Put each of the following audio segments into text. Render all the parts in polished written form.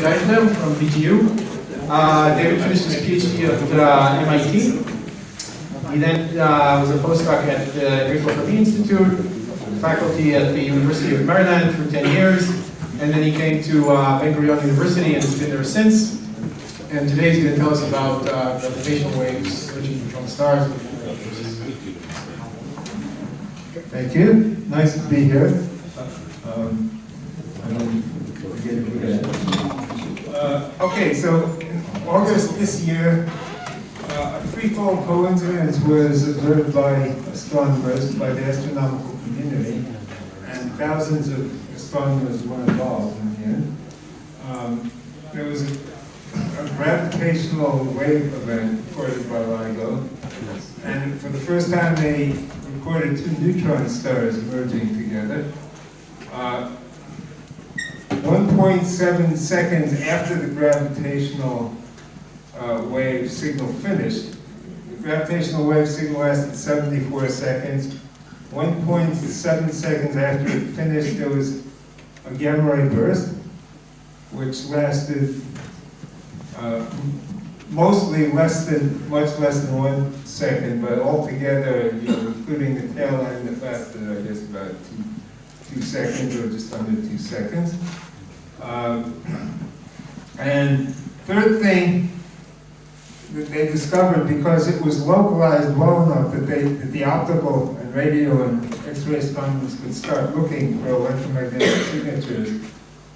David Eichler from BTU. David finished his PhD at MIT. He then was a postdoc at the Eichler Institute, faculty at the University of Maryland for 10 years, and then he came to Ben Gurion University and has been there since. And today he's going to tell us about gravitational waves switching between stars. Thank you. Nice to be here. Okay, so in August this year, a threefold coincidence was observed by astronomers, by the astronomical community, and thousands of astronomers were involved in the end. There was a gravitational wave event recorded by LIGO, and for the first time they recorded two neutron stars merging together. 1.7 seconds after the gravitational wave signal finished, the gravitational wave signal lasted 74 seconds. 1.7 seconds after it finished, there was a gamma ray burst, which lasted mostly much less than 1 second, but altogether, including the tail end, it lasted, I guess, about two seconds or just under 2 seconds. And third thing that they discovered, because it was localized well enough that the optical and radio and X-ray astronomers could start looking for electromagnetic signatures,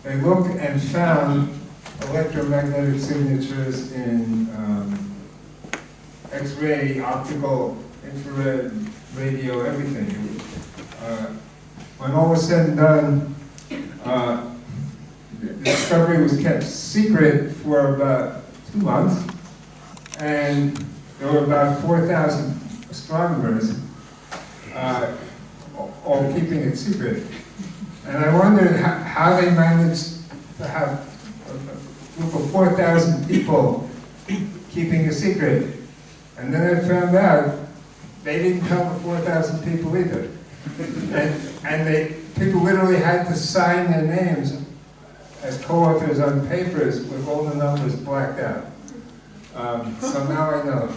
they looked and found electromagnetic signatures in X-ray, optical, infrared, radio, everything. When all was said and done, the discovery was kept secret for about 2 months, and there were about 4,000 astronomers all keeping it secret. And I wondered how they managed to have a group of 4,000 people keeping a secret. And then I found out they didn't tell the 4,000 people either. And people literally had to sign their names as co-authors on papers with all the numbers blacked out. So now I know.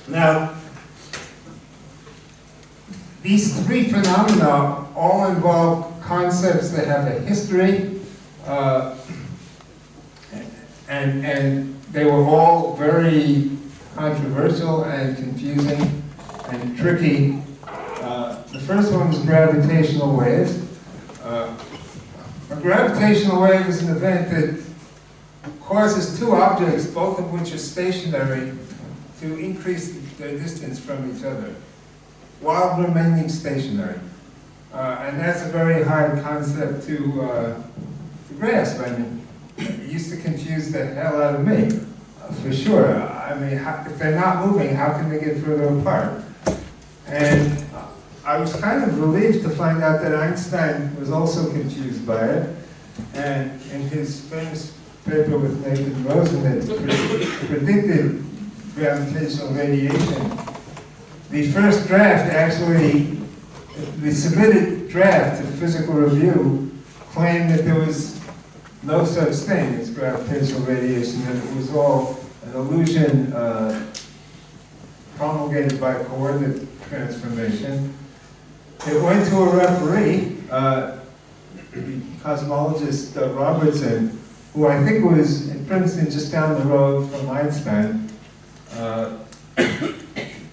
Now, these three phenomena all involve concepts that have a history, and they were all very controversial and confusing and tricky. The first one is gravitational waves. A gravitational wave is an event that causes two objects, both of which are stationary, to increase their distance from each other while remaining stationary. And that's a very hard concept to grasp. I mean, it used to confuse the hell out of me, for sure. I mean, if they're not moving, how can they get further apart? And I was kind of relieved to find out that Einstein was also confused by it. And in his famous paper with Nathan Rosen that predicted gravitational radiation, the first draft actually, the submitted draft to physical review claimed that there was no such thing as gravitational radiation, that it was all an illusion promulgated by coordinate transformation. It went to a referee, the cosmologist Robertson, who I think was in Princeton just down the road from Einstein,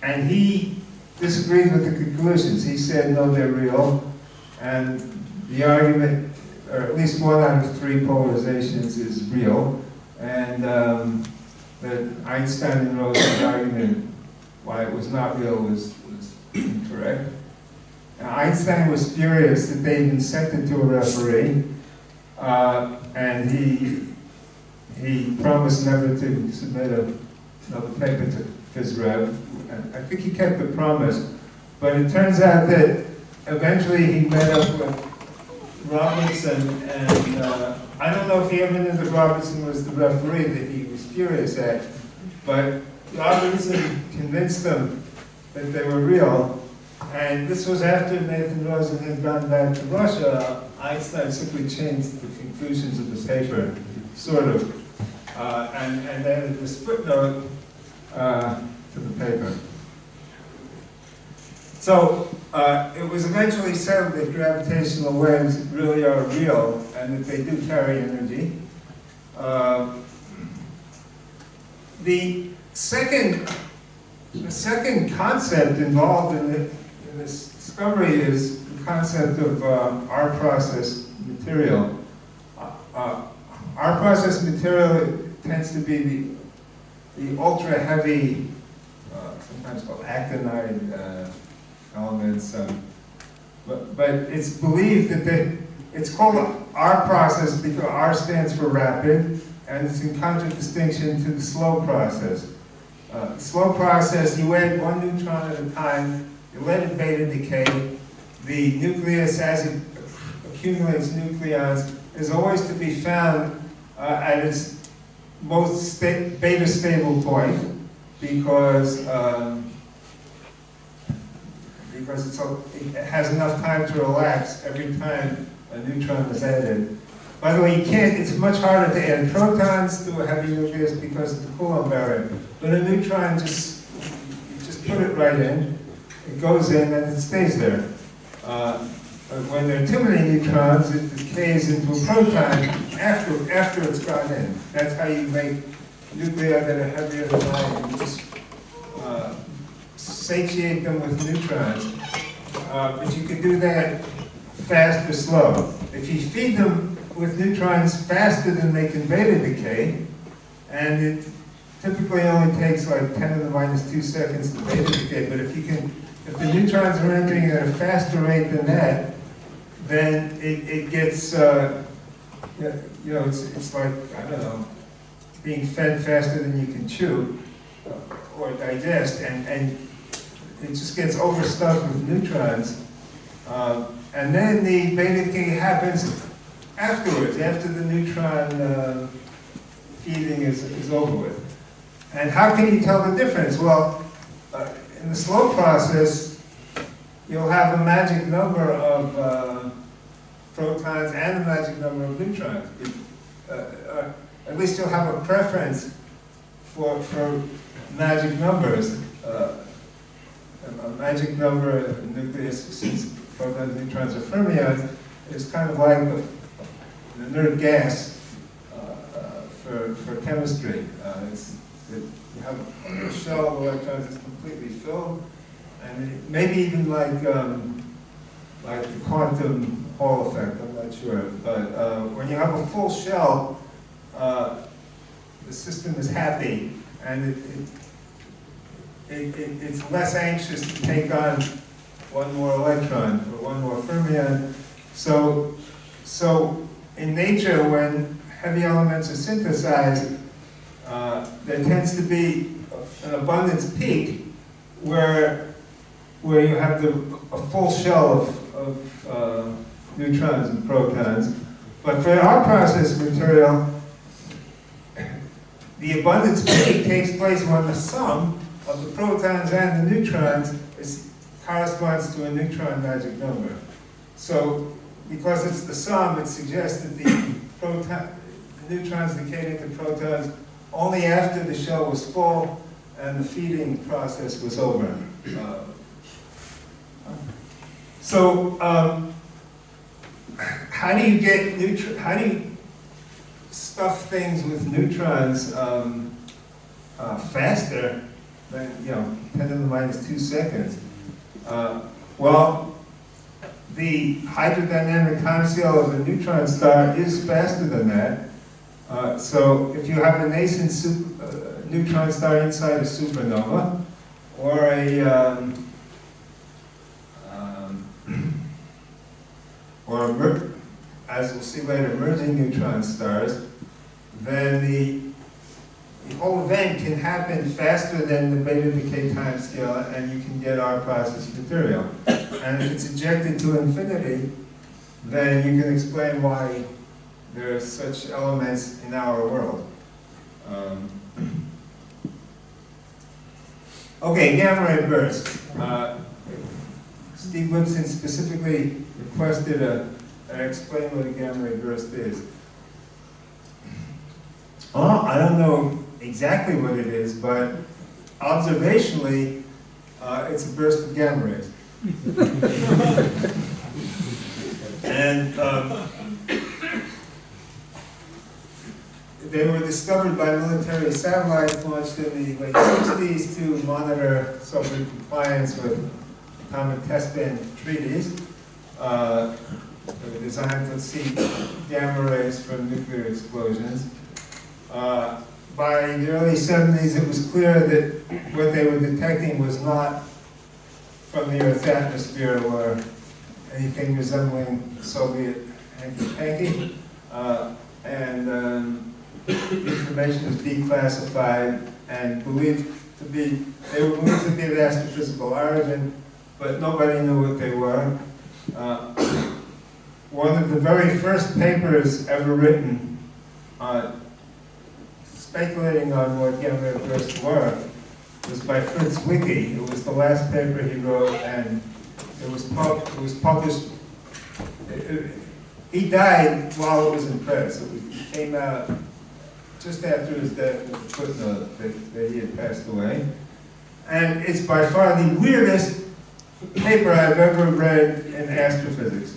and he disagreed with the conclusions. He said, no, they're real, and the argument, or at least 1 out of 3 polarizations is real, and that Einstein and Rosen's argument, why it was not real, was incorrect. Now, Einstein was furious that they even sent it to a referee, and he promised never to submit another paper to PhysRev. I think he kept the promise, but it turns out that eventually he met up with Robertson, and I don't know if he ever knew that Robertson was the referee that he was furious at, but Robertson convinced them that they were real. And this was after Nathan Rosen had gone back to Russia. Einstein simply changed the conclusions of the paper, sort of, and added this footnote to the paper. So it was eventually settled that gravitational waves really are real and that they do carry energy. The second concept involved in this discovery is the concept of R-process material. R-process material tends to be the ultra-heavy, sometimes called actinide elements, but it's believed that it's called R-process because R stands for rapid, and it's in contradistinction to the slow process. Slow process, you add one neutron at a time, you let it beta decay. The nucleus, as it accumulates nucleons, is always to be found at its most beta stable point because it has enough time to relax every time a neutron is added. By the way, it's much harder to add protons to a heavy nucleus because of the Coulomb barrier. But a neutron, you just put it right in, it goes in and it stays there. But when there are too many neutrons, it decays into a proton after it's gone in. That's how you make nuclei that are heavier than iron. You just satiate them with neutrons. But you can do that fast or slow. If you feed them with neutrons faster than they can beta decay, and it typically only takes like 10 to the minus 2 seconds to beta decay, but if the neutrons are entering at a faster rate than that, then it gets, it's like, I don't know, being fed faster than you can chew or digest, and it just gets overstuffed with neutrons. And then the beta decay happens afterwards, after the neutron feeding is over with. And how can you tell the difference? Well, in the slow process, you'll have a magic number of protons and a magic number of neutrons. At least you'll have a preference for magic numbers. A magic number in the nucleus, since protons, neutrons are fermions, is kind of like the inert gas for chemistry. You have a shell of electrons that's completely filled, and maybe even like the quantum Hall effect, I'm not sure. But when you have a full shell, the system is happy, and it's less anxious to take on one more electron or one more fermion. So in nature, when heavy elements are synthesized, there tends to be an abundance peak where you have a full shell of neutrons and protons. But for our process material, the abundance peak takes place when the sum of the protons and the neutrons corresponds to a neutron magic number. So because it's the sum, it suggests that the neutrons decayed into protons only after the shell was full and the feeding process was over. How do you stuff things with neutrons faster than 10 to the minus 2 seconds? Well, the hydrodynamic timescale of a neutron star is faster than that. So if you have a nascent neutron star inside a supernova, or as we'll see later, merging neutron stars, then the whole event can happen faster than the beta decay time scale, and you can get our process material. And if it's ejected to infinity, then you can explain why there are such elements in our world. Okay, gamma ray burst. Steve Lipson specifically requested a and explain what a gamma ray burst is. Well, I don't know exactly what it is, but observationally, it's a burst of gamma rays. And they were discovered by military satellites launched in the late 60s to monitor Soviet compliance with atomic test ban treaties. They were designed to see gamma rays from nuclear explosions. By the early 70s, it was clear that what they were detecting was not from the Earth's atmosphere or anything resembling Soviet hanky-panky. The information was declassified and believed to be, they were believed to be of astrophysical origin, but nobody knew what they were. One of the very first papers ever written speculating on what gamma ray bursts were was by Fritz Wicke. It was the last paper he wrote, and it was published. He died while it was in press. It came out just after his death with a footnote that he had passed away. And it's by far the weirdest paper I've ever read in astrophysics.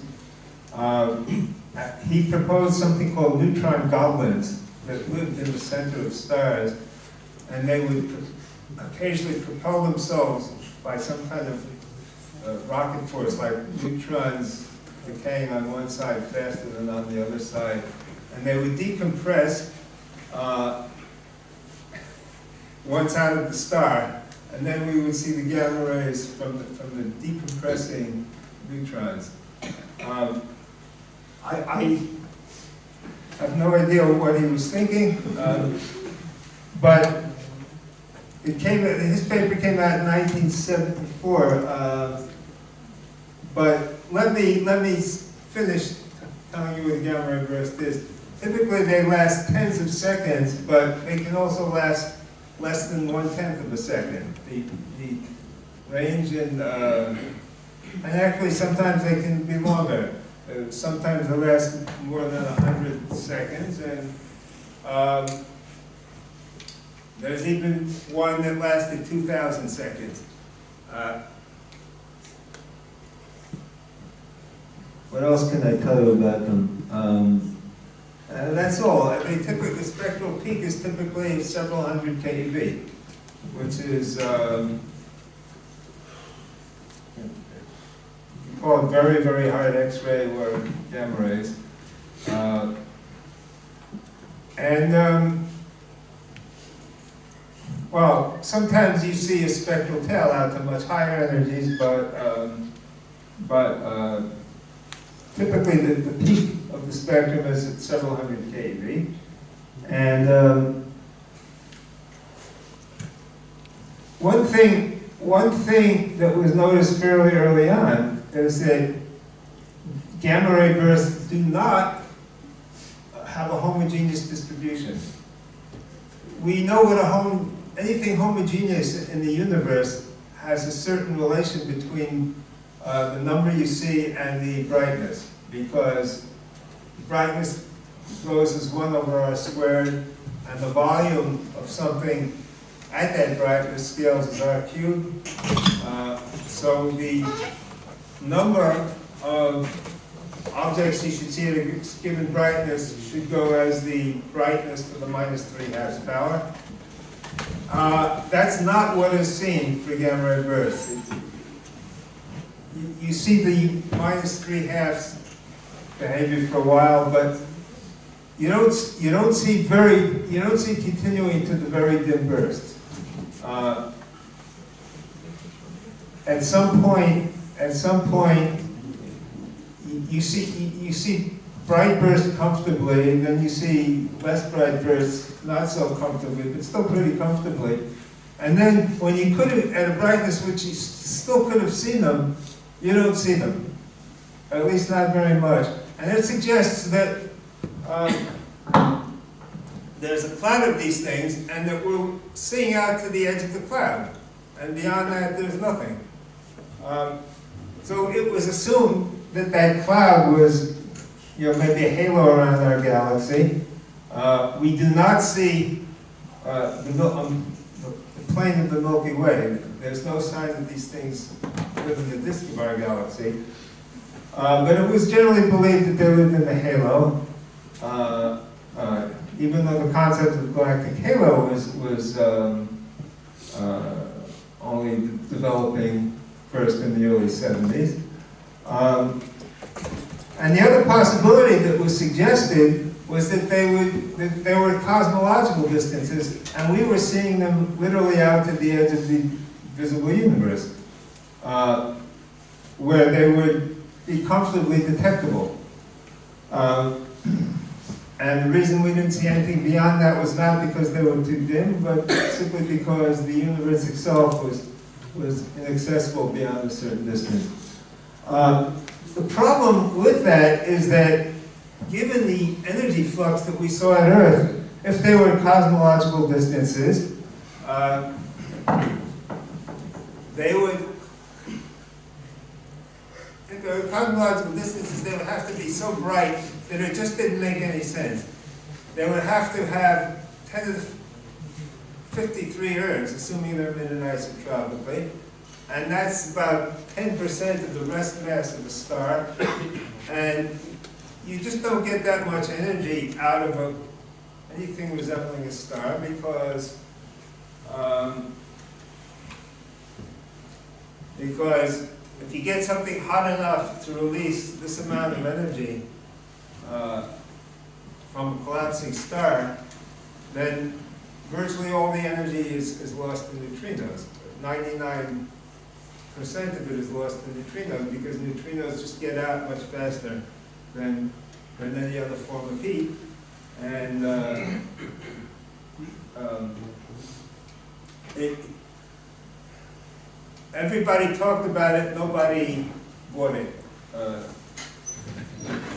He proposed something called neutron goblins that lived in the center of stars, and they would occasionally propel themselves by some kind of rocket force, like neutrons decaying on one side faster than on the other side, and they would decompress once out of the star, and then we would see the gamma rays from the decompressing neutrons. I have no idea what he was thinking, but his paper came out in 1974. But let me finish telling you what a gamma ray burst is. Typically, they last tens of seconds, but they can also last less than 1/10 of a second. The range and actually sometimes they can be longer. Sometimes they last more than 100 seconds, and there's even one that lasted 2,000 seconds. What else can I tell you about them? That's all. The spectral peak is typically several hundred keV, which is you call it very, very hard X-ray or gamma rays. Well, sometimes you see a spectral tail out to much higher energies, but typically the peak of the spectrum is at several hundred keV. And one thing that was noticed fairly early on is that gamma ray bursts do not have a homogeneous distribution. We know what anything homogeneous in the universe has a certain relation between the number you see and the brightness, because brightness goes as 1 over r squared, and the volume of something at that brightness scales as r cubed. So the number of objects you should see at a given brightness should go as the brightness to the -3/2 power. That's not what is seen for gamma ray bursts. You see the -3/2 behavior for a while, but you don't see continuing to the very dim bursts. At some point, you see bright bursts comfortably, and then you see less bright bursts not so comfortably, but still pretty comfortably. And then when you could have, at a brightness which you still could have seen them, you don't see them, at least not very much. And it suggests that there's a cloud of these things, and that we're seeing out to the edge of the cloud. And beyond that, there's nothing. So it was assumed that that cloud was maybe a halo around our galaxy. We do not see the plane of the Milky Way. There's no sign that these things live in the disk of our galaxy. But it was generally believed that they lived in the halo, even though the concept of galactic halo was only developing first in the early 70s. And the other possibility that was suggested was that they were at cosmological distances, and we were seeing them literally out to the edge of the visible universe, where they would be comfortably detectable. And the reason we didn't see anything beyond that was not because they were too dim, but simply because the universe itself was inaccessible beyond a certain distance. The problem with that is that given the energy flux that we saw at Earth, if they were at cosmological distances, they would have to be so bright that it just didn't make any sense. They would have to have 10 to the 53 ergs, assuming they're emitted isotropically, and that's about 10% of the rest mass of the star, and you just don't get that much energy out of anything resembling a star because if you get something hot enough to release this amount of energy from a collapsing star, then virtually all the energy is lost in neutrinos. 99% of it is lost in neutrinos because neutrinos just get out much faster than any other form of heat. And everybody talked about it, nobody bought it.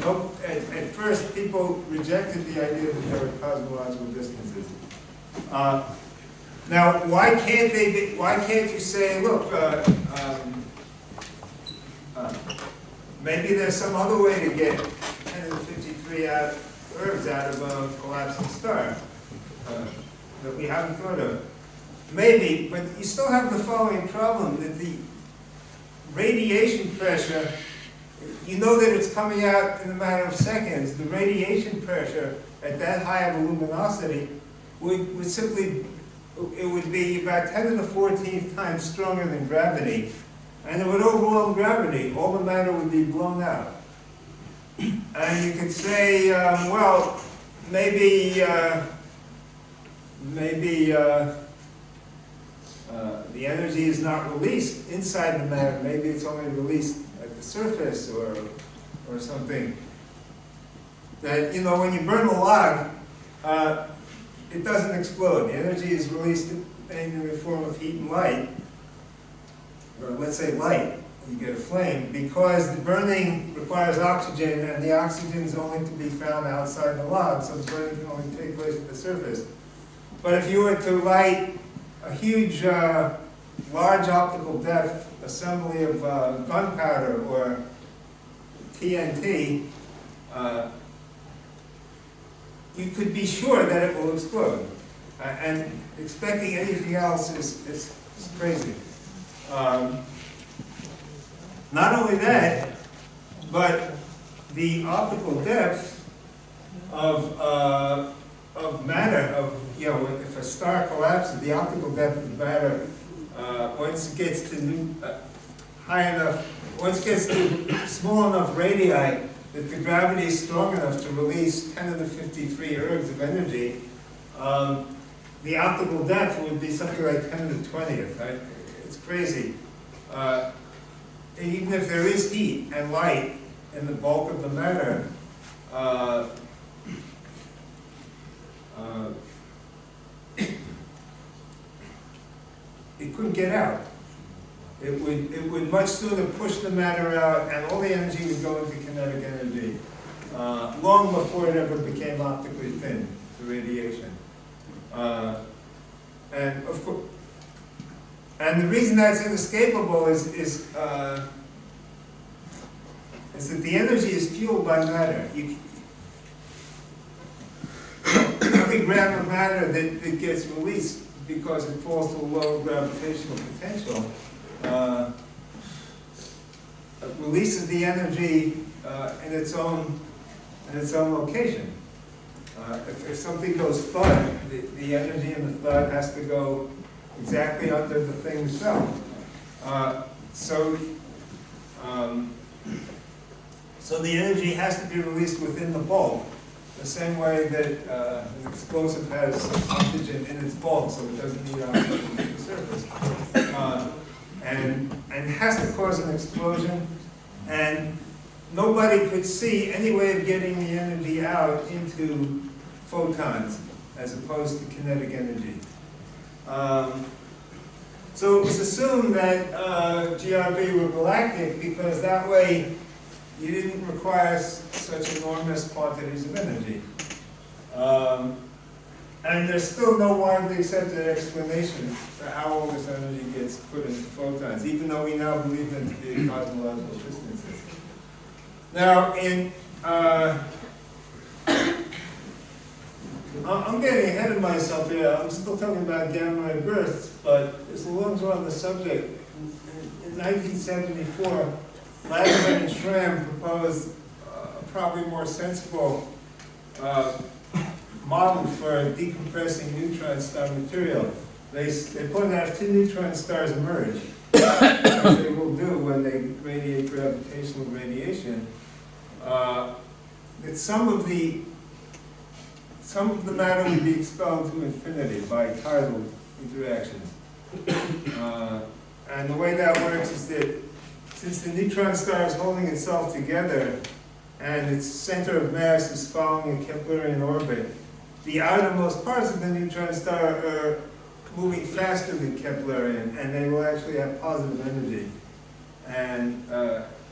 At first, people rejected the idea that there were cosmological distances. Now, why can't you say, look, maybe there's some other way to get 10 to the 53 ergs out of a collapsing star that we haven't thought of? Maybe, but you still have the following problem, that the radiation pressure, you know that it's coming out in a matter of seconds. The radiation pressure at that high of a luminosity would simply, it would be about 10 to the 14th times stronger than gravity. And it would overwhelm gravity. All the matter would be blown out. And you could say, well, maybe the energy is not released inside the matter. Maybe it's only released at the surface or something. That, when you burn a log, it doesn't explode. The energy is released in the form of heat and light, or let's say light, you get a flame, because the burning requires oxygen, and the oxygen is only to be found outside the log, so the burning can only take place at the surface. But if you were to light a huge, large optical depth assembly of gunpowder or TNT, you could be sure that it will explode. And expecting anything else is crazy. Not only that, but the optical depth of matter, if a star collapses, the optical depth of matter, once it gets to high enough, once it gets to small enough radii that the gravity is strong enough to release 10 to the 53 ergs of energy, the optical depth would be something like 10 to the 20th. Right? It's crazy. Even if there is heat and light in the bulk of the matter, it couldn't get out. It would much sooner push the matter out, and all the energy would go into kinetic energy, long before it ever became optically thin, the radiation. And of course, and the reason that's inescapable is is that the energy is fueled by matter. Every gram of matter that gets released because it falls to a low gravitational potential releases the energy in its own location. If something goes thud, the energy in the thud has to go exactly under the thing itself. So the energy has to be released within the bulk, the same way that an explosive has oxygen in its bulk, so it doesn't need oxygen to the surface. And it has to cause an explosion, and nobody could see any way of getting the energy out into photons as opposed to kinetic energy. So it was assumed that GRB were galactic because that way you didn't require such enormous quantities of energy. And there's still no widely accepted explanation for how all this energy gets put into photons, even though we now believe them to be cosmological distances. Now, I'm getting ahead of myself here. I'm still talking about gamma ray bursts, but as long as we're on the subject, in 1974, Latimer and Schramm proposed a probably more sensible model for decompressing neutron star material. They pointed out if two neutron stars merge, as they will do when they radiate gravitational radiation, that some of the matter would be expelled to infinity by tidal interactions. And the way that works is that since the neutron star is holding itself together and its center of mass is following a Keplerian orbit, the outermost parts of the neutron star are moving faster than Keplerian, and they will actually have positive energy. And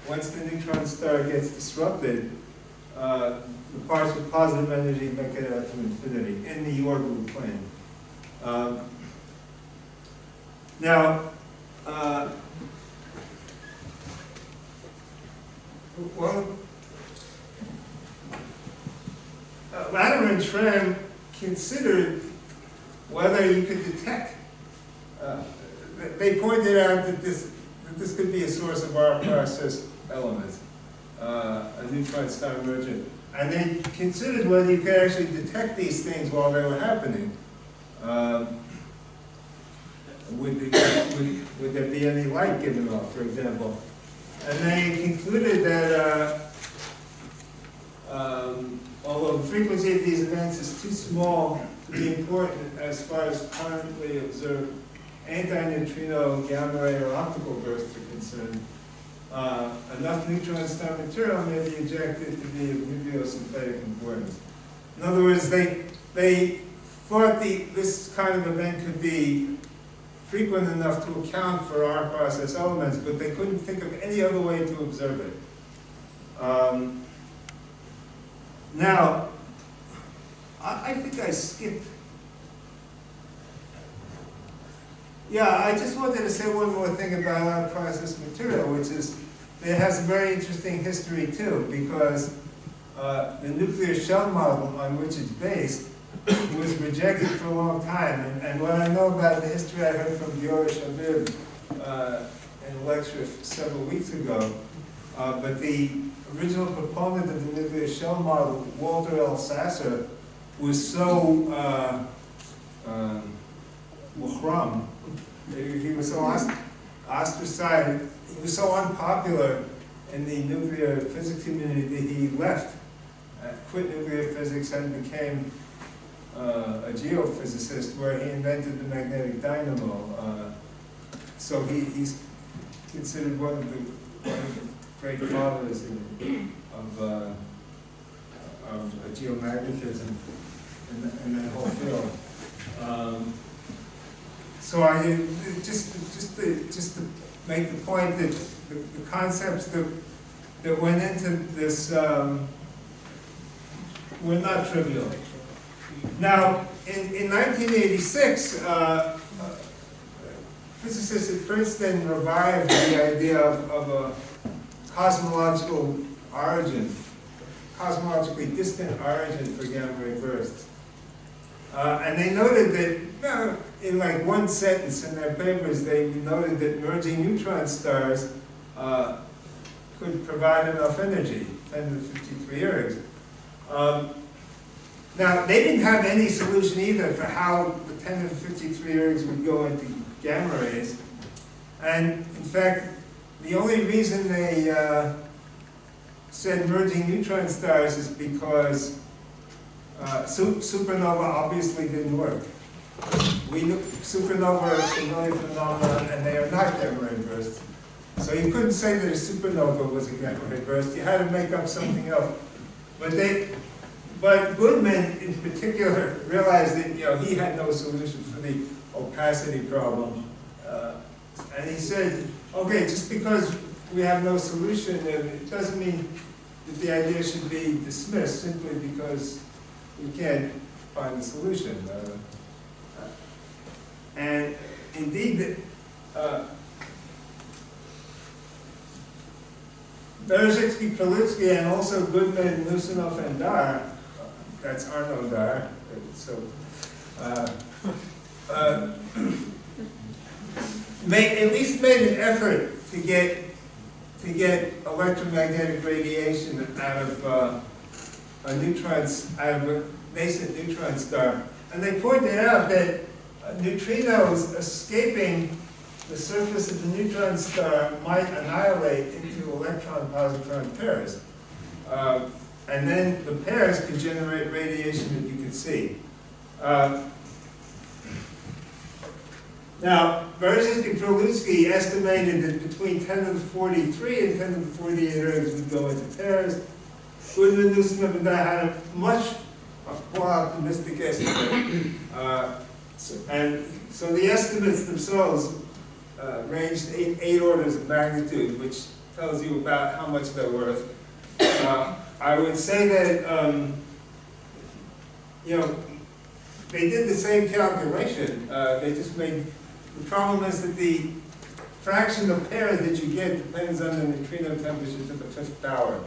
once the neutron star gets disrupted, the parts with positive energy make it out to infinity in the orbital plane. Latimer and Schramm considered whether you could detect. They pointed out that this could be a source of our process elements, a neutron star merger. And they considered whether you could actually detect these things while they were happening. Would there be any light given off, for example? And they concluded that although the frequency of these events is too small to be important as far as currently observed anti-neutrino, gamma ray, or optical bursts are concerned, enough neutron star material may be ejected to be of nucleosynthetic importance. In other words, they thought this kind of event could be frequent enough to account for our process elements, but they couldn't think of any other way to observe it. Now, I think I skipped. Yeah, I just wanted to say one more thing about our process material, which is it has a very interesting history too, because the nuclear shell model on which it's based was rejected for a long time. And what I know about the history I heard from Giora Shabib in a lecture several weeks ago, but the original proponent of the nuclear shell model, Walter L. Sasser, was so muhram, he was so ostracized, he was so unpopular in the nuclear physics community that he left, quit nuclear physics and became a geophysicist, where he invented the magnetic dynamo. So he's considered one of the great fathers of geomagnetism in that whole field. So I just to make the point that the concepts that went into this were not trivial. Now, in 1986, physicists at Princeton revived the idea of a cosmological origin, cosmologically distant origin for gamma ray bursts. And they noted that, in like one sentence in their papers, they noted that merging neutron stars could provide enough energy, 10 to the 53 ergs. Now, they didn't have any solution either for how the 10 to the 53 ergs would go into gamma rays. And in fact, the only reason they said merging neutron stars is because supernova obviously didn't work. We knew supernova are familiar phenomenon, and they are not gamma ray bursts. So you couldn't say that a supernova was a gamma ray burst. You had to make up something else. But Goodman, in particular, realized that he had no solution for the opacity problem, and he said, "Okay, just because we have no solution, it doesn't mean that the idea should be dismissed simply because we can't find a solution." And indeed, Berezovsky, Kralitsky, and also Goodman, Nusanov, and Dar, that's Arno Dar, so at least made an effort to get electromagnetic radiation out of out of a nascent neutron star, and they pointed out that neutrinos escaping the surface of the neutron star might annihilate into electron-positron pairs. And then the pairs could generate radiation that you could see. Now, Berezovsky and Kralitsky estimated that between 10 to the 43 and 10 to the 48 ergs would go into pairs. Goodman, Nusanov, and Dar had a much more optimistic estimate. So the estimates themselves ranged 8 orders of magnitude, which tells you about how much they're worth. I would say that, they did the same calculation. They just made, the problem is that the fraction of pairs that you get depends on the neutrino temperature to the 5th power.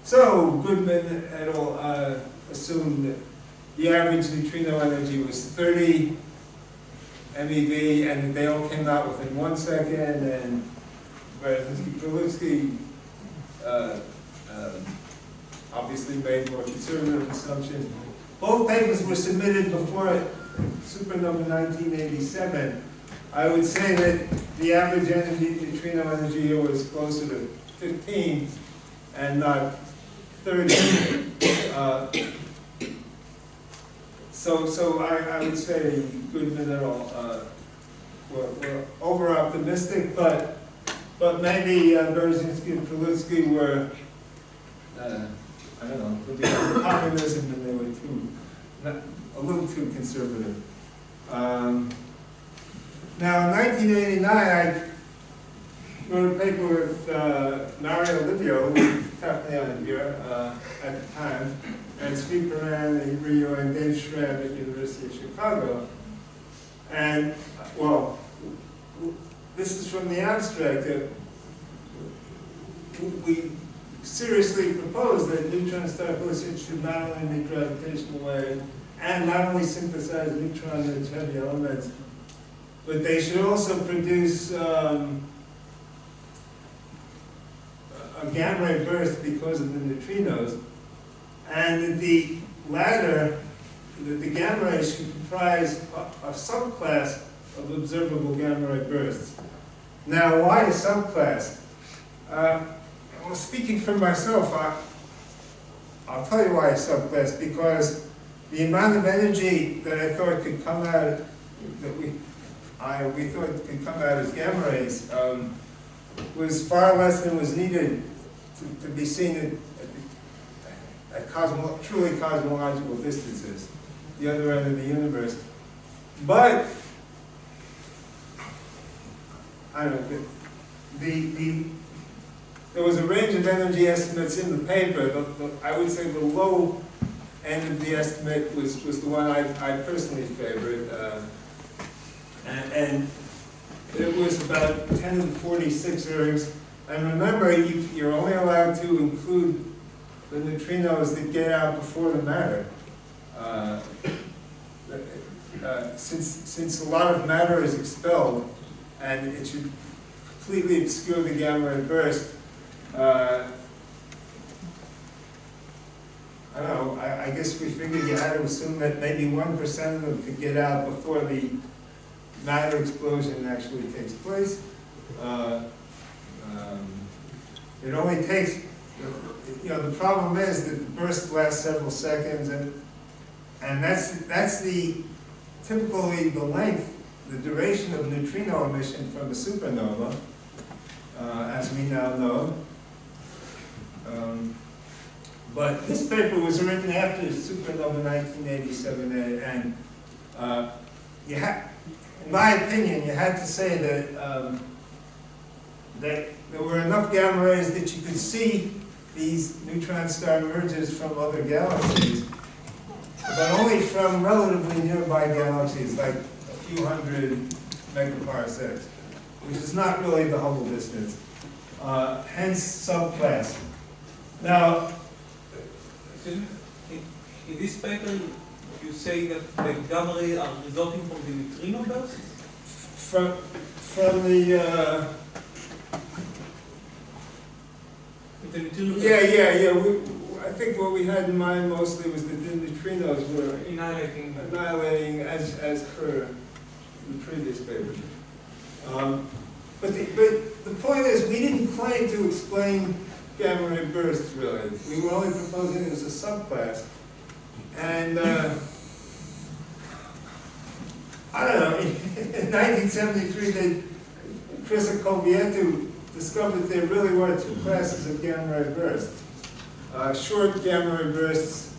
So Goodman et al. Assumed that the average neutrino energy was 30 MeV, and they all came out within 1 second, and Berezovsky obviously made more conservative assumptions. Both papers were submitted before supernova 1987. I would say that the average neutrino energy here was closer to 15 and not 30. So I would say Goodman et al. Were over-optimistic, but maybe Berezovsky and Kralitsky were, I don't know, with the optimism, and they were a little too conservative. Now, in 1989, I wrote a paper with Mario Livio, who tapped me on here at the time, and Sri Paran, and Rio, and Dave Schramm at University of Chicago. And, well, this is from the abstract. We seriously propose that neutron star collisions should not only make gravitational waves and not only synthesize neutron-rich heavy elements, but they should also produce a gamma ray burst because of the neutrinos, and the latter, the gamma rays, should comprise a subclass of observable gamma ray bursts. Now, why a subclass? Well, speaking for myself, I'll tell you why a subclass, because the amount of energy that I thought could come out, that we thought could come out as gamma rays, was far less than was needed to be seen at truly cosmological distances, the other end of the universe. But, I don't know, there was a range of energy estimates in the paper. I would say the low end of the estimate was the one I personally favored. And it was about 10 to the 46 ergs. And remember, you're only allowed to include the neutrinos that get out before the matter. Since a lot of matter is expelled, and it should completely obscure the gamma ray burst, I don't know, I guess we figured you had to assume that maybe 1% of them could get out before the matter explosion actually takes place. It only takes, the problem is that the burst lasts several seconds, and that's typically the length, the duration of neutrino emission from a supernova, as we now know. But this paper was written after supernova 1987, and in my opinion, you had to say that that there were enough gamma rays that you could see these neutron star mergers from other galaxies, but only from relatively nearby galaxies, like a few hundred megaparsecs, which is not really the Hubble distance, hence subclass. Now, in this paper, you say that the gamma rays are resulting from the neutrino burst? From the I think what we had in mind mostly was that the neutrinos were annihilating as per the previous paper. But the point is, we didn't claim to explain gamma ray bursts, really. We were only proposing it as a subclass. And I don't know, in 1973, Chris Acovietu discovered there really were two classes of gamma ray bursts. Short gamma ray bursts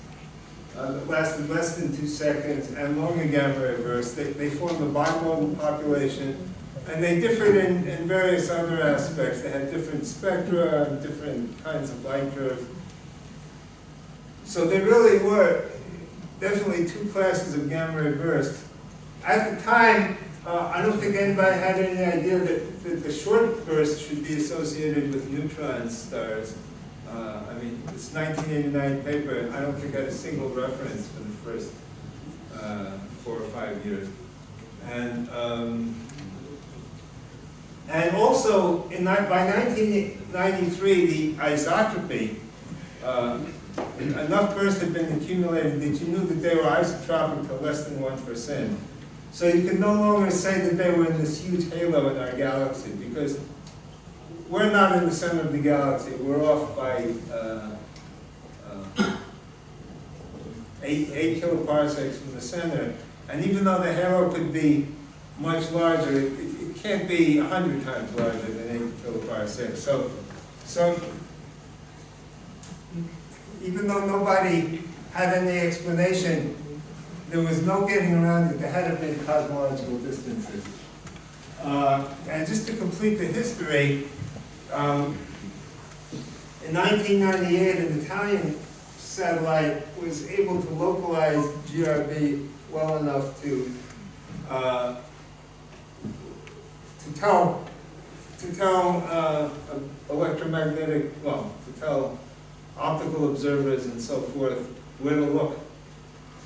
that lasted less than 2 seconds, and longer gamma ray bursts. They formed a bimodal population, and they differed in various other aspects. They had different spectra and different kinds of light curves. So there really were definitely two classes of gamma ray bursts. At the time, I don't think anybody had any idea that the short burst should be associated with neutron stars. I mean, this 1989 paper, I don't think had a single reference for the first 4 or 5 years. And also, by 1993, the isotropy, enough bursts had been accumulated that you knew that they were isotropic to less than 1%. So you could no longer say that they were in this huge halo in our galaxy, because we're not in the center of the galaxy. We're off by 8 kiloparsecs from the center. And even though the halo could be much larger, it can't be 100 times larger than 8 kiloparsecs. So even though nobody had any explanation, there was no getting around it. There had to be cosmological distances. And just to complete the history, in 1998, an Italian satellite was able to localize GRB well enough to tell electromagnetic, well, to tell optical observers and so forth where to look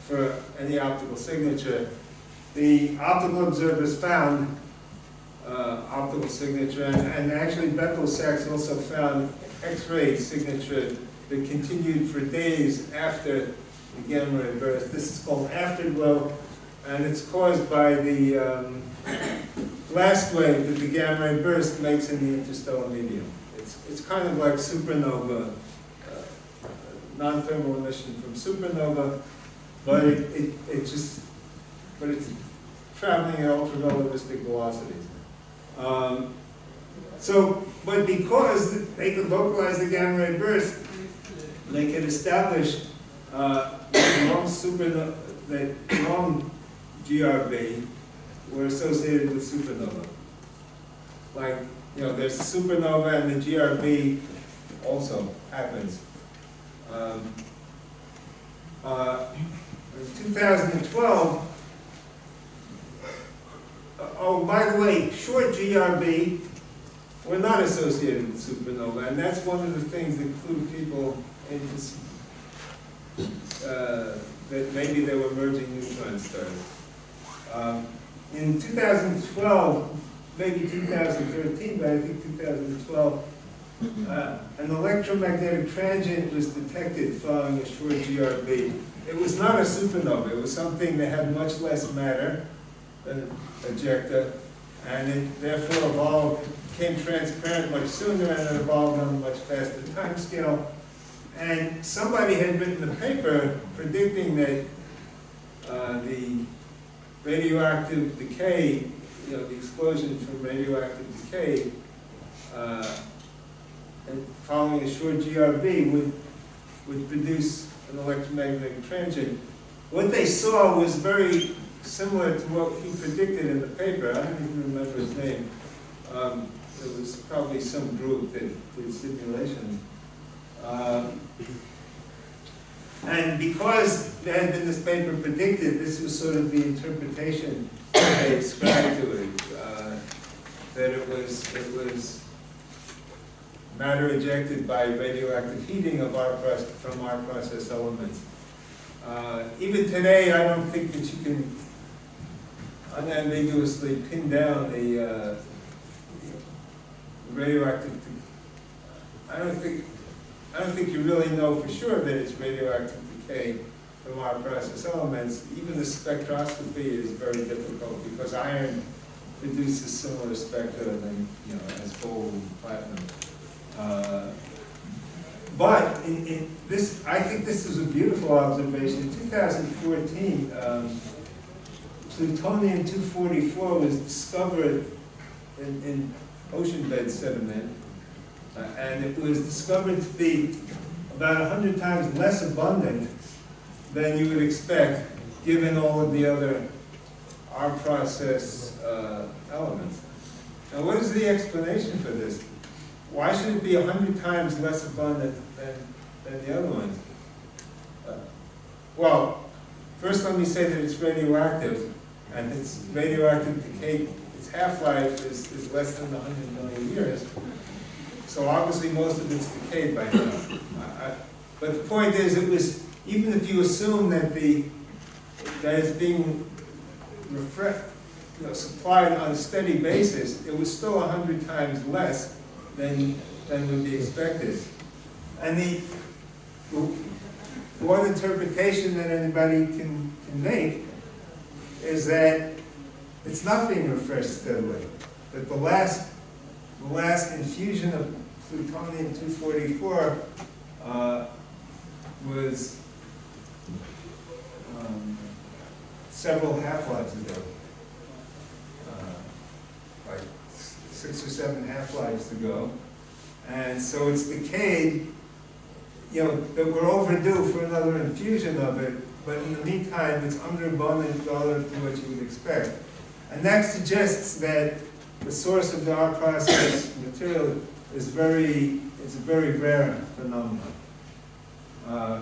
for any optical signature. The optical observers found optical signature, and actually Bethel Sachs also found X-ray signature that continued for days after the gamma ray burst. This is called afterglow, and it's caused by the blast wave that the gamma ray burst makes in the interstellar medium. It's kind of like supernova, non-thermal emission from supernova, but it's traveling at ultra-relativistic velocities. But because they could localize the gamma ray burst, they could establish that long GRB were associated with supernova. Like, there's a supernova and the GRB also happens. In 2012, oh, by the way, short GRB were not associated with supernova, and that's one of the things that clued people into that maybe they were merging neutron stars. In 2012, maybe 2013, but I think 2012, an electromagnetic transient was detected following a short GRB. It was not a supernova. It was something that had much less matter than ejecta, and it therefore evolved, became transparent much sooner, and it evolved on a much faster time scale. And somebody had written a paper predicting that the radioactive decay, the explosion from radioactive decay, and following a short GRB would produce an electromagnetic transient. What they saw was very similar to what he predicted in the paper. I don't even remember his name. It was probably some group that did simulations. And because there had been this paper predicted, this was sort of the interpretation they ascribed to it, that it was matter ejected by radioactive heating of from our process elements. Even today, I don't think that you can unambiguously pin down the radioactive. I don't think you really know for sure that it's radioactive decay from our process elements. Even the spectroscopy is very difficult because iron produces similar spectra than as gold and platinum. But in this, I think this is a beautiful observation. In 2014, plutonium-244 was discovered in ocean bed sediment, and it was discovered to be about 100 times less abundant than you would expect, given all of the other our process elements. Now, what is the explanation for this? Why should it be 100 times less abundant than the other ones? Well, first let me say that it's radioactive, and its radioactive decay, its half-life is less than 100 million years. So obviously most of it's decayed by now. But the point is, it was, even if you assume that it's being supplied on a steady basis, it was still 100 times less than would be expected. And the one interpretation that anybody can make is that it's not being refreshed steadily. That the last infusion of plutonium-244 was several half-lives ago, like 6 or 7 half-lives ago. And so it's decayed, that we're overdue for another infusion of it, but in the meantime, it's underabundant relative to what you would expect. And that suggests that the source of our process material is a very rare phenomenon.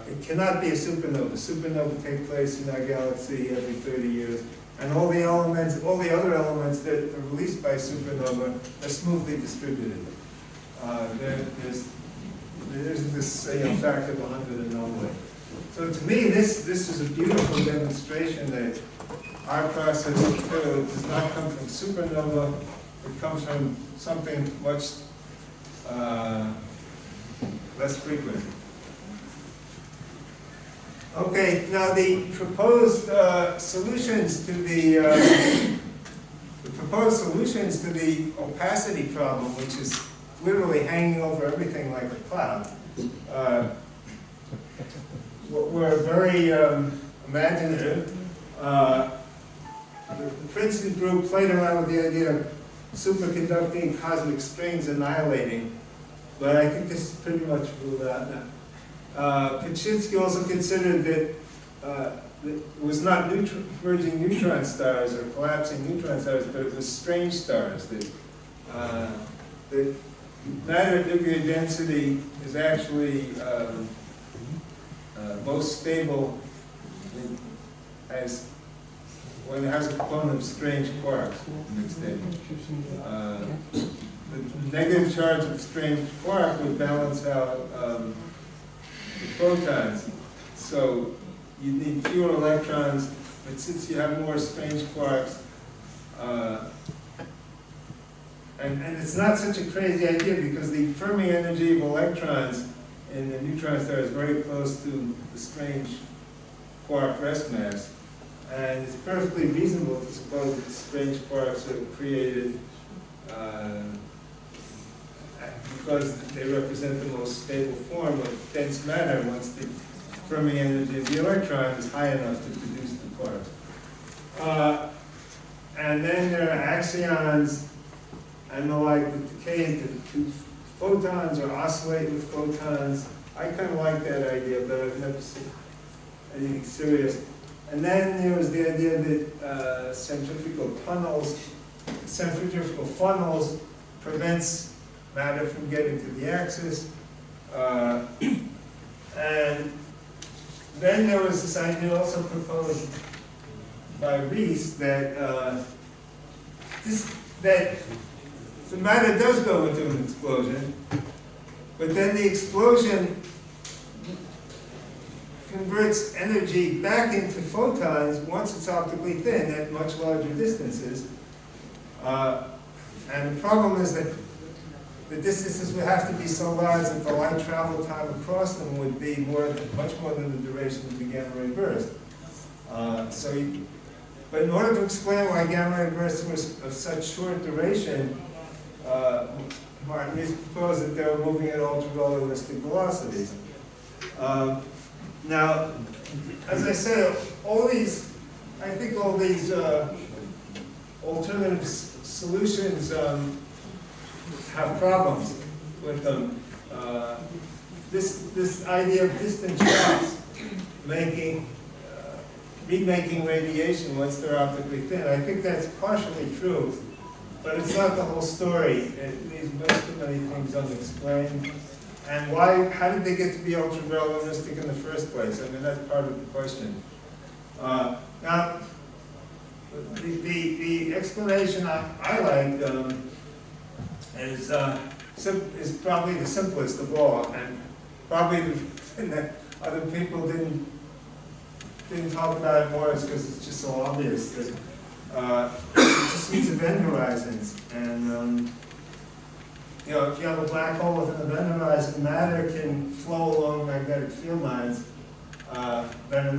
It cannot be a supernova. Supernova take place in our galaxy every 30 years, and all the other elements that are released by supernova are smoothly distributed. There isn't this factor of 100 anomaly. So to me, this is a beautiful demonstration that our process material does not come from supernova. It comes from something much less frequent. Okay, now the proposed solutions to the opacity problem, which is literally hanging over everything like a cloud, were very imaginative. The Princeton group played around with the idea of superconducting cosmic strings annihilating, but I think this is pretty much ruled out now. Paczynski also considered that it was not merging neutron stars or collapsing neutron stars, but it was strange stars. That matter at nuclear density is actually most stable when it has a component of strange quarks mixed in. the negative charge of a strange quark would balance out the photons. So you need fewer electrons, but since you have more strange quarks, and it's not such a crazy idea because the Fermi energy of electrons in the neutron star is very close to the strange quark rest mass. And it's perfectly reasonable to suppose that strange quarks are created because they represent the most stable form of dense matter once the Fermi energy of the electron is high enough to produce the quarks. And then there are axions and the like that decay into photons or oscillate with photons. I kind of like that idea, but I've never seen anything serious. And then there was the idea that centrifugal funnels prevents matter from getting to the axis. And then there was this idea also proposed by Rees that that the matter does go into an explosion, but then the explosion converts energy back into photons once it's optically thin at much larger distances. And the problem is that the distances would have to be so large that the light travel time across them would be much more than the duration of the gamma ray burst. But in order to explain why gamma ray bursts were of such short duration, Martin Rees proposed that they were moving at ultra-relativistic velocities. Now, as I said, I think all these alternative solutions have problems with them. This idea of distant shocks remaking radiation once they're optically thin, I think that's partially true, but it's not the whole story. It leaves most of many things unexplained. And how did they get to be ultra-relativistic in the first place? I mean, that's part of the question. Now, the explanation I like is probably the simplest of all, and probably the thing that other people didn't talk about it more is because it's just so obvious that it just needs event horizons. And if you have a black hole with an event horizon, matter can flow along magnetic field lines that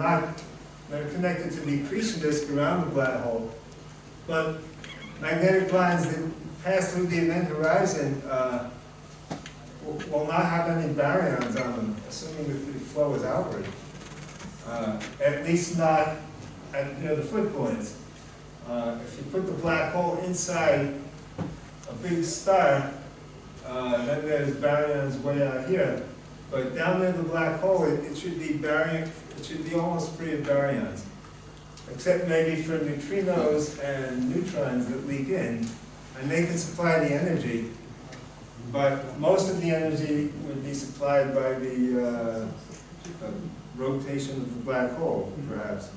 are connected to the accretion disk around the black hole. But magnetic lines that pass through the event horizon will not have any baryons on them, assuming that the flow is outward. At least not near the foot points. If you put the black hole inside a big star, then there's baryons way out here. But down near the black hole, it should be almost free of baryons, except maybe for neutrinos and neutrons that leak in, and they can supply the energy. But most of the energy would be supplied by the rotation of the black hole, perhaps.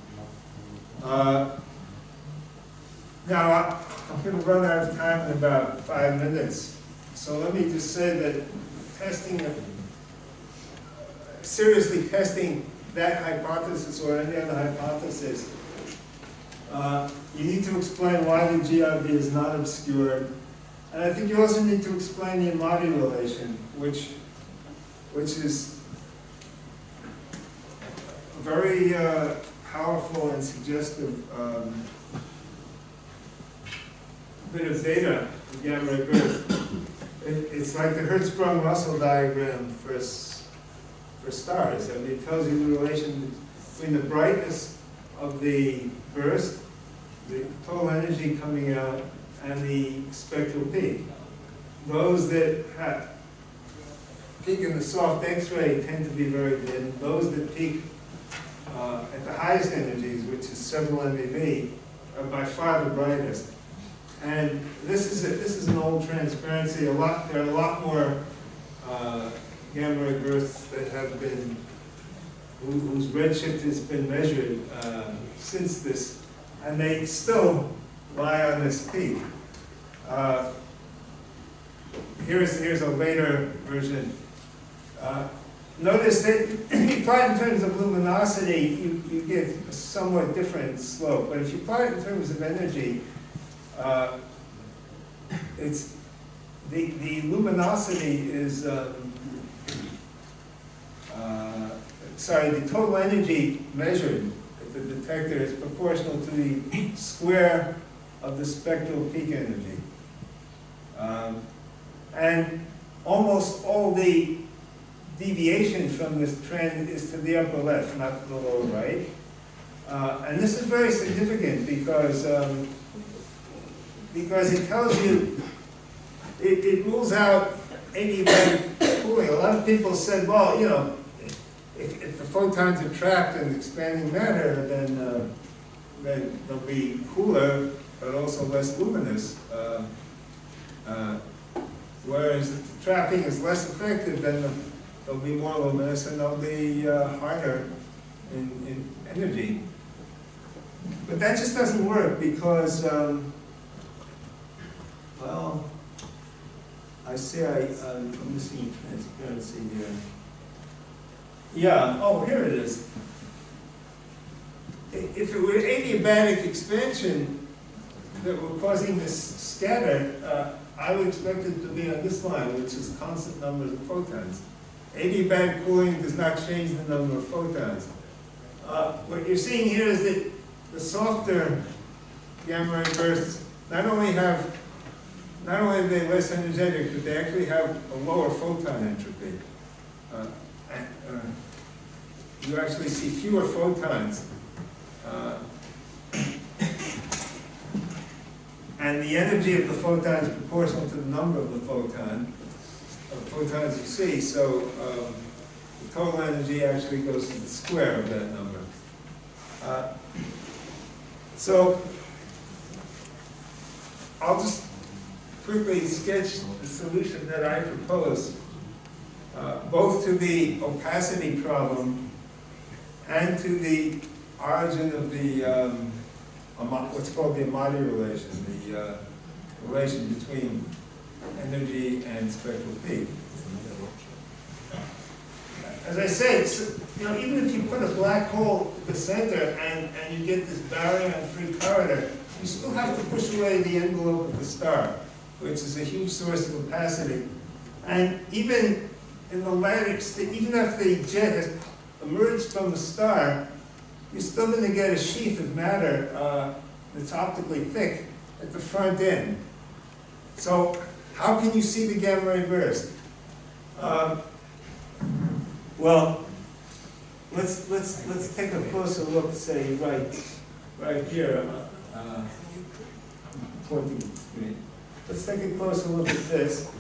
Now, I'm going to run out of time in about 5 minutes. So let me just say that seriously testing that hypothesis or any other hypothesis, you need to explain why the GRB is not obscured. And I think you also need to explain the Amati relation, which is a very powerful and suggestive bit of data in gamma ray burst. It's like the Hertzsprung-Russell diagram for stars. I mean, it tells you the relation between the brightness of the burst, the total energy coming out, and the spectral peak. Those that peak in the soft X-ray tend to be very dim. Those that peak at the highest energies, which is several MeV, are by far the brightest. And this is an old transparency. There are a lot more gamma ray bursts that have been whose redshift has been measured since this, and they still lie on this peak. here's a later version. Notice that if you plot in terms of luminosity, you get a somewhat different slope. But if you plot it in terms of energy, it's the luminosity is sorry, the total energy measured at the detector is proportional to the square of the spectral peak energy. And almost all the deviation from this trend is to the upper left, not to the lower right. And this is very significant because it tells you, it rules out adiabatic cooling. A lot of people said, well, you know, if the photons are trapped in expanding matter, then they'll be cooler, but also less luminous. Whereas if the trapping is less effective, then they'll be more luminous and they'll be higher in energy. But that just doesn't work because, well, I see I'm missing transparency here. Yeah, oh, here it is. If it were adiabatic expansion that were causing this scatter, I would expect it to be on this line, which is constant numbers of photons. Adiabatic cooling does not change the number of photons. What you're seeing here is that the softer gamma ray bursts not only are they less energetic, but they actually have a lower photon entropy. You actually see fewer photons. And the energy of the photon is proportional to the number of the photons you see. So the total energy actually goes to the square of that number. So I'll just quickly sketch the solution that I propose, both to the opacity problem and to the origin of the what's called the Amati relation, the relation between energy and spectral peak. As I said, you know, even if you put a black hole at the center and you get this baryon free corridor, you still have to push away the envelope of the star, which is a huge source of opacity. And even in the latter state, even if the jet has emerged from the star, you're still going to get a sheath of matter that's optically thick at the front end. So how can you see the gamma ray burst? Well, let's take a closer look. Say right here. Pointing to the screen. Let's take a closer look at this.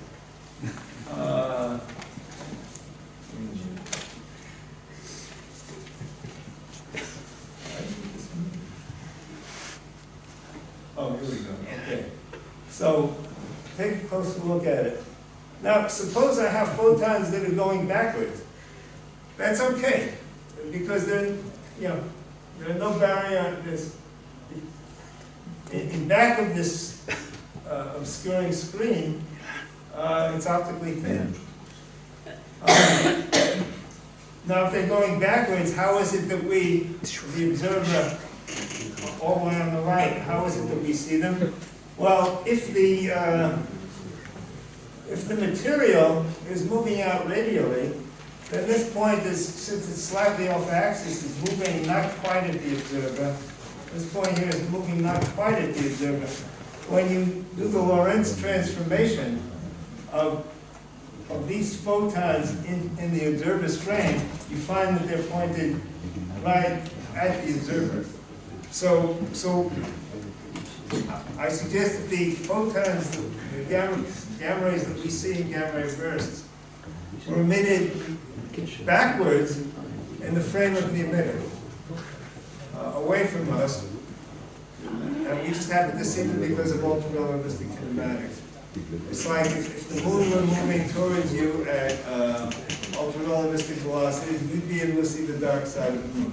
Oh, here we go. Okay. So take a closer look at it. Now, suppose I have photons that are going backwards. That's okay, because there are no baryon. In back of this obscuring screen, it's optically thin. Now, if they're going backwards, how is it that we, the observer, all the way on the right, how is it that we see them? Well, if the material is moving out radially, then this point is, since it's slightly off axis, is moving not quite at the observer. This point here is moving not quite at the observer. When you do the Lorentz transformation of these photons in the observer's frame, you find that they're pointed right at the observer. So I suggest that the photons, the gamma rays that we see in gamma ray bursts, were emitted backwards in the frame of the emitter, away from us, and we just happen to see them because of ultra-relativistic kinematics. It's like if the moon were moving towards you at ultra-relativistic velocities, you'd be able to see the dark side of the moon.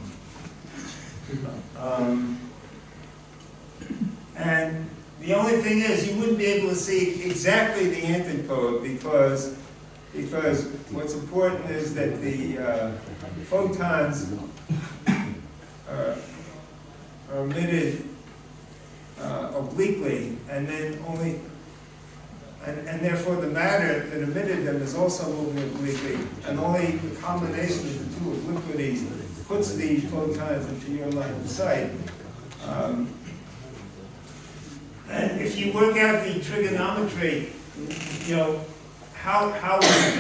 And The only thing is, you wouldn't be able to see exactly the antipode because what's important is that the photons are emitted obliquely, and then only, and therefore the matter that emitted them is also moving obliquely, and only the combination of the two obliquities puts the photons into your line of sight. And if you work out the trigonometry, you know, how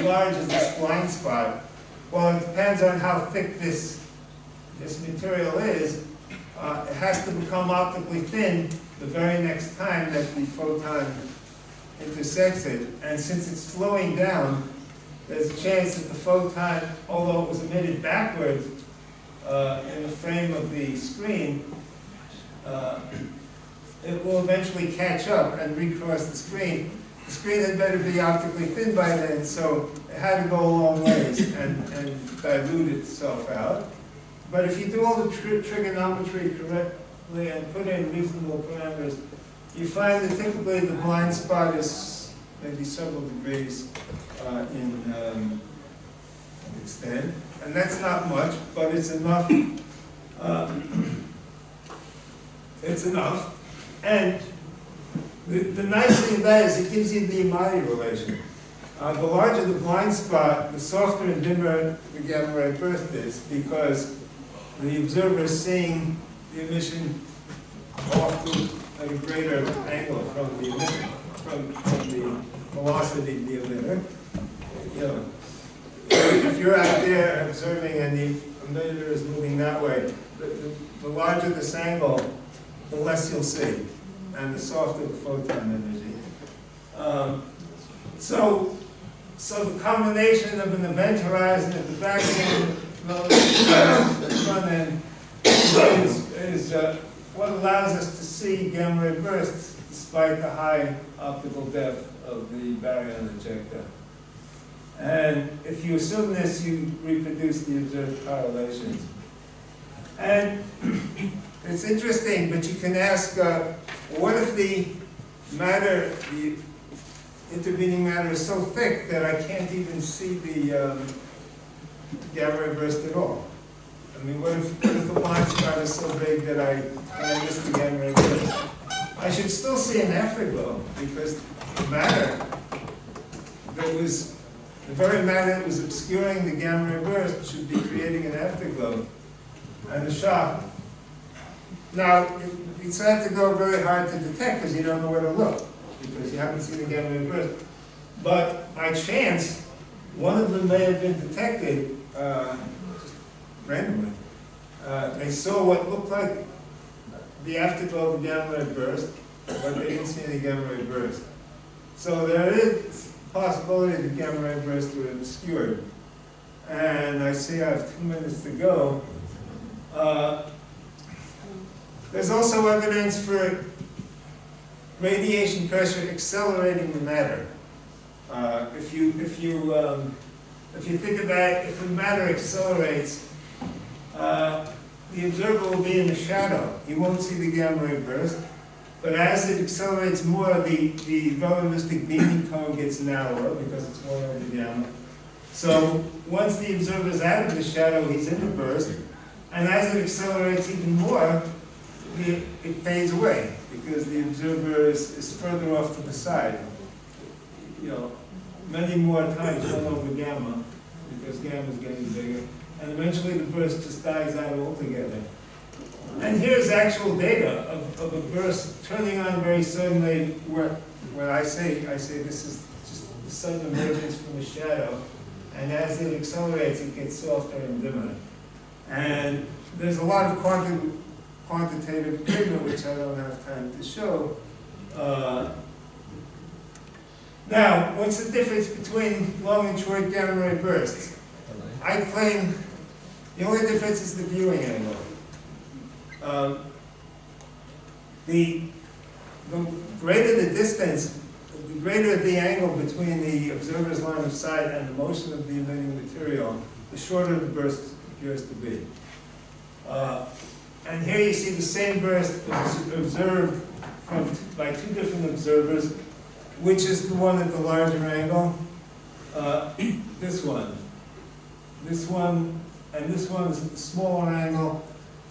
large is this blind spot? Well, it depends on how thick this material is. It has to become optically thin the very next time that the photon intersects it. And since it's slowing down, there's a chance that the photon, although it was emitted backwards in the frame of the screen, it will eventually catch up and recross the screen. The screen had better be optically thin by then, so it had to go a long ways and dilute itself out. But if you do all the trigonometry correctly and put in reasonable parameters, you find that typically the blind spot is maybe several degrees in extent. And that's not much, but it's enough. It's enough. And the nice thing about it is it gives you the Amati relation. The larger the blind spot, the softer and dimmer the gamma ray burst is, because the observer is seeing the emission off at a greater angle from the emission, from the velocity of the emitter. You know, if you're out there observing and the emitter is moving that way, the larger this angle, the less you'll see, and the softer the photon energy. So the combination of an event horizon at the back end relative to the front end is what allows us to see gamma ray bursts despite the high optical depth of the baryon ejecta. And if you assume this, you reproduce the observed correlations. And it's interesting, but you can ask, what if the matter, the intervening matter is so thick that I can't even see the gamma ray burst at all? I mean, what if the blind spot is so big that I miss the gamma ray burst? I should still see an afterglow, because the matter that was, the very matter that was obscuring the gamma ray burst should be creating an afterglow and a shock. Now, it's had to go very hard to detect because you don't know where to look, because you haven't seen the gamma ray burst. But by chance, one of them may have been detected just randomly. They saw what looked like the afterglow of the gamma ray burst, but they didn't see any gamma ray burst. So there is a possibility the gamma ray burst was obscured. And I see I have 2 minutes to go. There's also evidence for radiation pressure accelerating the matter. If you think about it, if the matter accelerates, the observer will be in the shadow. He won't see the gamma ray burst. But as it accelerates more, the relativistic beaming cone gets narrower because it's more over the gamma. So once the observer is out of the shadow, he's in the burst. And as it accelerates even more, it fades away because the observer is further off to the side. You know, many more times 1 over gamma, because gamma is getting bigger. And eventually the burst just dies out altogether. And here's actual data of a burst turning on very suddenly, where I say this is just the sudden emergence from the shadow. And as it accelerates, it gets softer and dimmer. And there's a lot of quantitative data, which I don't have time to show. Now, what's the difference between long and short gamma ray bursts? I claim the only difference is the viewing angle. The greater the distance, the greater the angle between the observer's line of sight and the motion of the emitting material, the shorter the burst appears to be. And here you see the same burst observed by two different observers, which is the one at the larger angle. This one, and this one is at the smaller angle.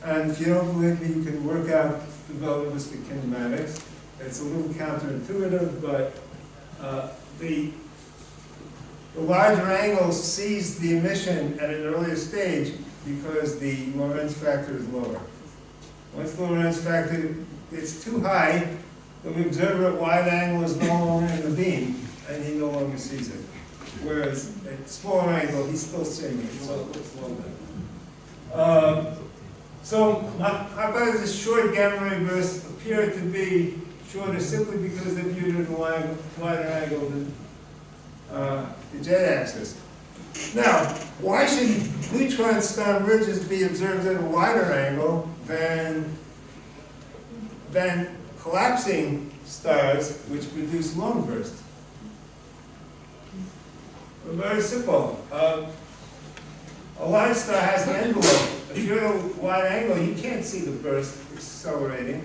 And if you don't believe me, you can work out the relativistic kinematics. It's a little counterintuitive, but the larger angle sees the emission at an earlier stage because the Lorentz factor is lower. Once the Lorentz factor is too high, the observer at wide angle is no longer in the beam, and he no longer sees it. Whereas at smaller angle, he's still seeing it, so it's low then. So hypothesis short gamma ray bursts appear to be shorter simply because they're viewed at a wider angle than the jet axis. Now, why should neutron star mergers be observed at a wider angle than collapsing stars which produce long bursts? Well, very simple. A large star has an envelope. If you're at a wide angle, you can't see the burst accelerating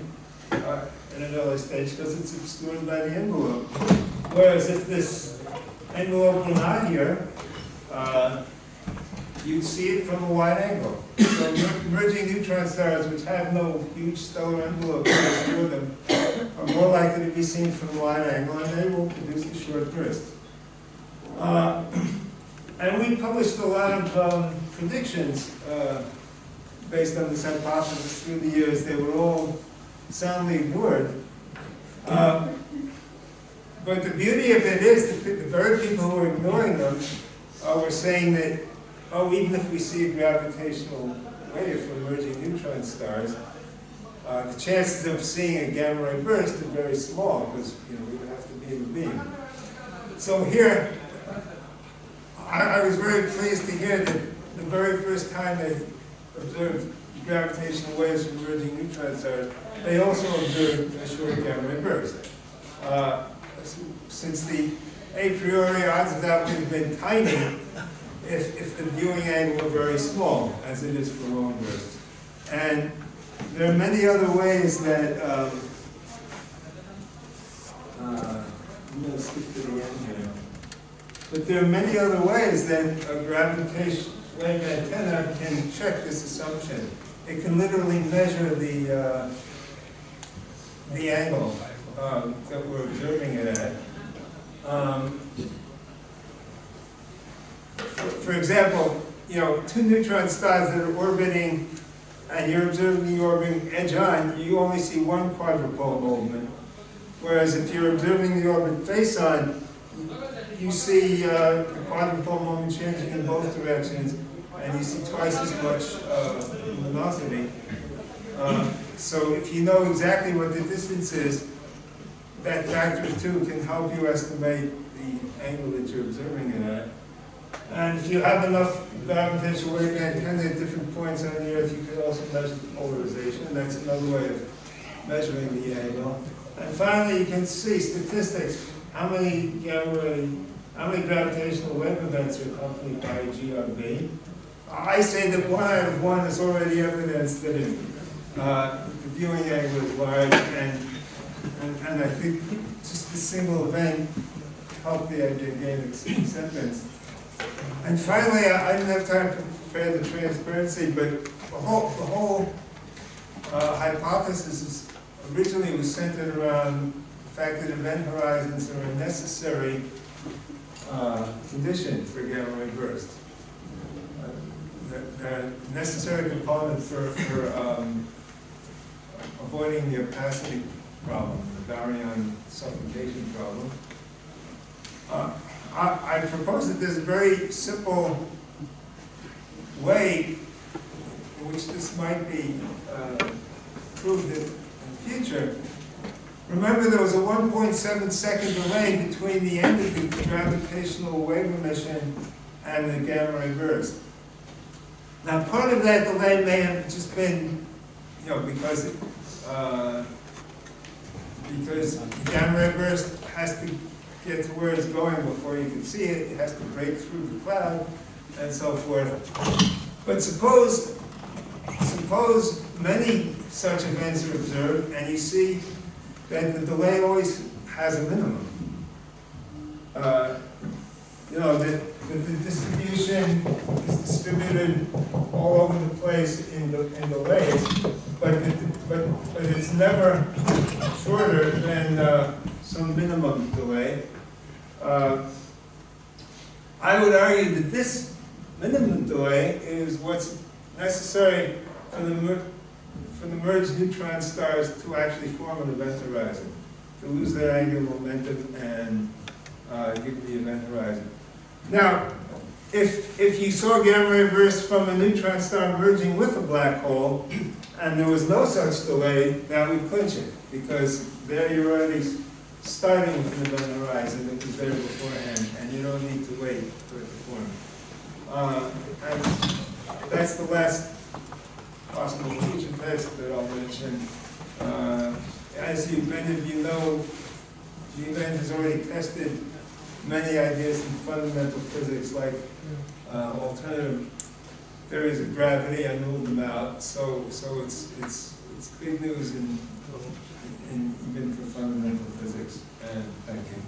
in an early stage because it's obscured by the envelope. Whereas if this envelope were not here, you'd see it from a wide angle. So merging neutron stars which have no huge stellar envelope to obscure them are more likely to be seen from a wide angle, and they will produce a short burst. And we published a lot of predictions based on this hypothesis through the years. They were all soundly ignored. But the beauty of it is that the very people who were ignoring them were saying that, oh, even if we see a gravitational wave from merging neutron stars, the chances of seeing a gamma ray burst are very small because we would have to be in the beam. So here, I was very pleased to hear that the very first time they observed gravitational waves from merging neutron stars, they also observed a short gamma ray burst. Since the a priori odds of that would have been tiny if the viewing angle were very small, as it is for long bursts. And there are many other ways that, I'm going to skip to the end here. But there are many other ways that a gravitational wave antenna can check this assumption. It can literally measure the angle that we're observing it at. For example, two neutron stars that are orbiting, and you're observing the orbiting edge on, you only see one quadrupole movement. Whereas if you're observing the orbit face on, you see the quadrupole moment changing in both directions, and you see twice as much luminosity. So if you know exactly what the distance is, that factor of 2 can help you estimate the angle that you're observing it at. And if you have enough gravitational wave antenna at different points on the Earth, you can also measure the polarization, and that's another way of measuring the angle. And finally, you can see statistics. How many gravitational wave events are accompanied by a GRB? I say that 1 out of 1 is already evidence that the viewing angle is large, and I think just a single event helped the idea gain acceptance. And finally, I didn't have time to prepare the transparency, but the whole hypothesis originally was centered around the fact that event horizons are a necessary condition for gamma ray bursts. They're a necessary component for avoiding the opacity problem, the baryon suffocation problem. I propose that there's a very simple way in which this might be proved in the future. Remember, there was a 1.7 second delay between the end of the gravitational wave emission and the gamma ray burst. Now, part of that delay may have just been, because the gamma ray burst has to get to where it's going before you can see it. It has to break through the cloud and so forth. But suppose many such events are observed, and you see that the delay always has a minimum. You know, the distribution is distributed all over the place in delays, but it's never shorter than some minimum delay. I would argue that this minimum delay is what's necessary for the merged neutron stars to actually form an event horizon, to lose their angular momentum and give the event horizon. Now, if you saw gamma ray bursts from a neutron star merging with a black hole, and there was no such delay, that would clinch it, because there you're already starting with an event horizon that was there beforehand, and you don't need to wait for it to form. And that's the last possible feature test that I'll mention. As many of you know, G-Band has already tested many ideas in fundamental physics, like alternative theories of gravity, and ruled them out. So it's big news in even for fundamental physics. And thank you.